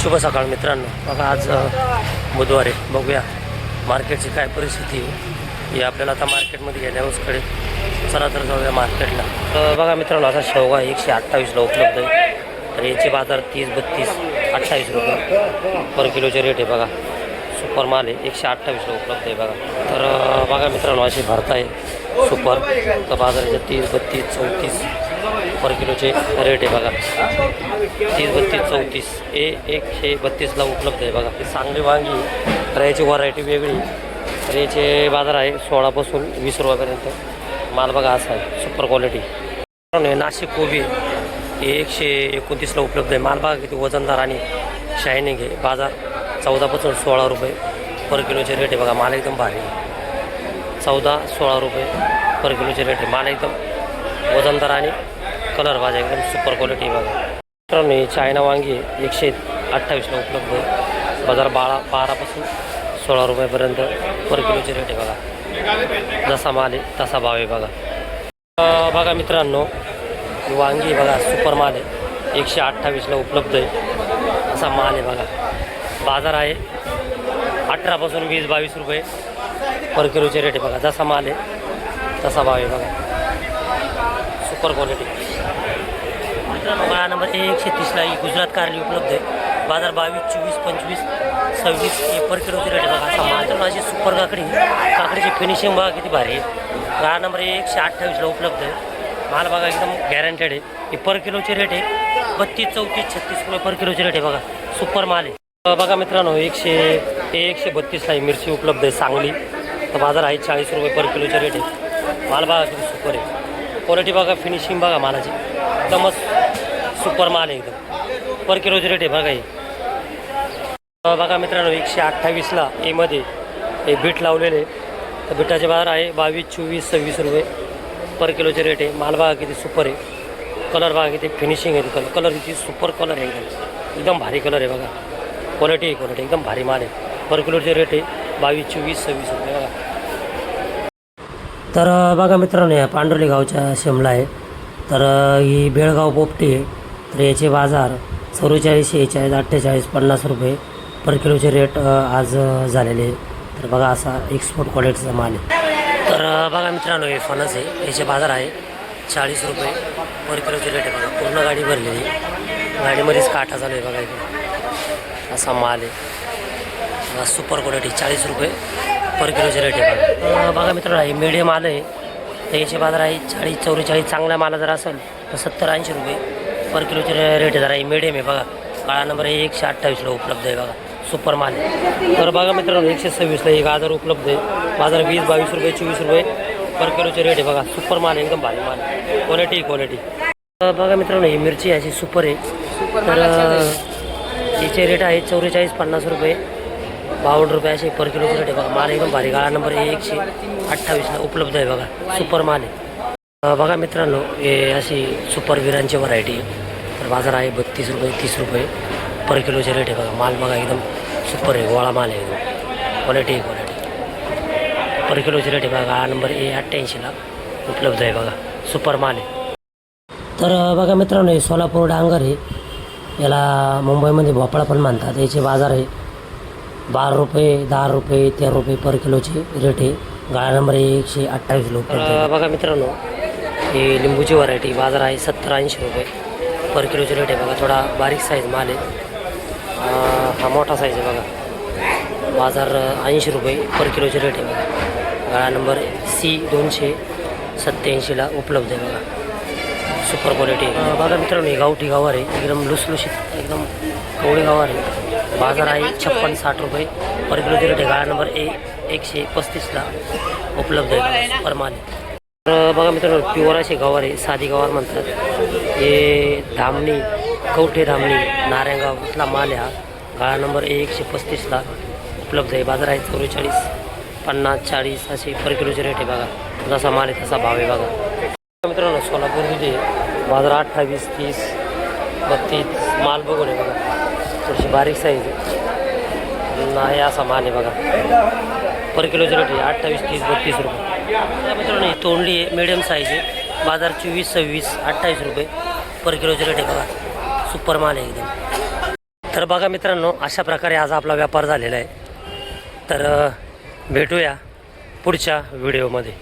शुभ सकाळ मित्रांनो. बघा आज बुधवार आहे. बघूया मार्केटची काय परिस्थिती आहे हे आपल्याला आता मार्केटमध्ये गेल्यावरकडे. चला तर जाऊया मार्केटला. तर बघा मित्रांनो, आता शेवगा 128ला उपलब्ध आहे. तर याचे बाजार 30, 32, 28 रुपये पर किलोचे रेट आहे. बघा सुपर माल आहे 128ला उपलब्ध आहे. बघा तर बघा मित्रांनो, अशी भरता आहे सुपर. तर बाजाराचे 30, 32, 34 पर किलोचे रेट आहे. बघा 30, 32, 34 132ला उपलब्ध आहे. बघा ही चांगली वांगी. तर याची व्हरायटी वेगळी. तर याचे बाजार आहे 16 पासून 20 रुपयापर्यंत. माल बघा असा आहे सुपर क्वालिटी. नाशिक कोबी हे 129ला उपलब्ध आहे. माल बघा किती वजनदार आणि शायनिंग आहे. बाजार 14 पासून 16 रुपये पर किलोचे रेट आहे. बघा माल एकदम भारी आहे. 14-16 रुपये पर किलोचे रेट आहे. माल एकदम वजनदार आणि कलर भाज्या एकदम सुपर क्वालिटी. बघा मित्रांनो, चायना वांगी 128ला उपलब्ध आहे. बाजार 12 पासून 16 रुपयापर्यंत पर किलोचे रेट आहे. बघा जसा माल आहे तसा भाव आहे. बघा बघा मित्रांनो, वांगी बघा सुपर माल आहे 128ला उपलब्ध आहे. असा माल आहे. बघा बाजार आहे 18 पासून 20-22 रुपये पर किलोचे रेट आहे. बघा जसा माल आहे तसा भाव आहे. बघा सुपर क्वालिटी. मित्रांनो, नंबर 130ला गुजरात कारली उपलब्ध आहे. बाजार 22, 24, 25, 26 पर किलोचे रेट आहे. बघा असा माल. तर अशी सुपर काकडीची फिनिशिंग बघा किती भारी आहे. गाळा नंबर 128ला उपलब्ध आहे. माल बघा एकदम गॅरंटेड आहे. हे पर किलोचे रेट आहे 32, 34, 36 रुपये पर किलोचे रेट आहे. बघा सुपर माल आहे. बघा मित्रांनो, 132ला ही मिरची उपलब्ध आहे चांगली. तर बाजार आहे 40 रुपये पर किलोचे रेट आहे. माल बघा किती सुपर आहे. क्वालिटी बघा, फिनिशिंग बघा मालाची एकदमच सुपर माल आहे एकदम. पर किलोचे रेट आहे. बघा हे बघा मित्रांनो, 128ला एमध्ये हे बीट लावलेले. तर बीटाचे बाजार आहे 22, 24, 26 रुपये पर किलोचे रेट आहे. माल बघा किती सुपर आहे. कलर बघा किती फिनिशिंग आहे. कलर किती सुपर कलर आहे. एकदम भारी कलर आहे. बघा क्वालिटी एकदम भारी माल आहे. पर किलोचे रेट आहे 22, 24, 26 रुपये. बघा तर बघा मित्रांनो, या पांडुर्ली गावच्या शिमला आहे. तर ही बेळगाव पोपटी आहे. तर याचे बाजार 44, 46, 48, 50 रुपये पर किलोचे रेट आज झालेले आहे. तर बघा असा एक्सपोर्ट क्वालिटीचा माल आहे. तर बघा मित्रांनो, हे फणस आहे. याचे बाजार आहे 40 रुपये पर किलोचे रेट आहे. बघा पूर्ण गाडी भरलेली आहे. गाडीमध्येच काटा चालू आहे. बघा इथे असा माल आहे. सुपर क्वालिटी 40 रुपये पर किलोचे रेट आहे. बघा मित्रांनो, हे मीडियम आलं आहे. तर याचे बाजार आहे 40, 44. चांगला माल जर असेल तर 70-80 रुपये पर किलोचे रेट आहे. जरा हे मीडियम आहे. बघा काळा नंबर 128ला उपलब्ध आहे. बघा सुपर माल आहे. तर बघा मित्रांनो, 126ला एक गाजर उपलब्ध आहे. बाजार 20-22 रुपये, 24 रुपये पर किलोचे रेट आहे. बघा सुपर माल आहे. एकदम भारी माल क्वालिटी. बघा मित्रांनो, ही मिरची अशी सुपर आहे. तर याचे रेट आहे 44, 50 रुपये, 52 रुपये असे पर किलोचे रेट आहे. बघा माल एकदम भारी. गाळा नंबर 128ला उपलब्ध आहे. बघा सुपर माल आहे. बघा मित्रांनो, हे अशी सुपर विरांची व्हरायटी आहे. तर बाजार आहे 32 रुपये, 30 रुपये पर किलोचे रेट आहे. बघा माल बघा एकदम सुपर आहे. गोळा माल आहे. एकदम क्वालिटी पर किलोचे रेट आहे. बघा गाळा नंबर 88ला उपलब्ध आहे. बघा सुपर माल आहे. तर बघा मित्रांनो, हे सोलापूर डांगर आहे. याला मुंबईमध्ये भोपळा पण म्हणतात. याचे बाजार आहे 12 रुपये, 10 रुपये, 13 रुपये पर किलोचे रेट आहे. गाळा नंबर 128ला उपलब्ध आहे. बघा मित्रांनो, हे लिंबूची व्हरायटी. बाजार आहे 70-80 रुपये पर किलोचे रेट आहे. बघा थोडा बारीक साईज माल आहे. हा मोठा साईज आहे. बघा बाजार 80 रुपये पर किलोचे रेट आहे. बघा गाळा नंबर C287ला उपलब्ध आहे. बघा सुपर क्वालिटी. बघा मित्रांनो, हे गावठी गवार आहे. एकदम लुसलुशीत एकदम कवळी गवार आहे. बाजार आहे 56-60 रुपये पर किलोचे रेट आहे. गाळा नंबर 135ला उपलब्ध आहे. सुपर माल आहे. तर बघा मित्रांनो, प्युअर असे गवार आहे. साधी गवार म्हणतात. हे धामणी, कवठे धामणी, नारायणगाव इथला माल आहे. हा गाळा नंबर 135ला उपलब्ध आहे. बाजार आहे 44, 50, 40 असे पर किलोचे रेट आहे. बघा जसा माल आहे तसा भाव आहे. बघा मित्रांनो, सोलापूरमध्ये बाजार 28, 30, 32 माल बघून आहे. बघा थोडीशी बारीक साईज आहे. असा माल आहे. बघा पर किलोचे रेट आहे 28, 30, 32 रुपये. मित्रांनो, तोंडली आहे मीडियम साईज आहे. बाजार 24, 26, 28 रुपये पर किलोचे रेट आहे. बघा सुपर माल आहे एकदम. तर बघा मित्रांनो, अशा प्रकारे आज आपला व्यापार झालेला आहे. तर भेटूया पुढच्या व्हिडिओमध्ये.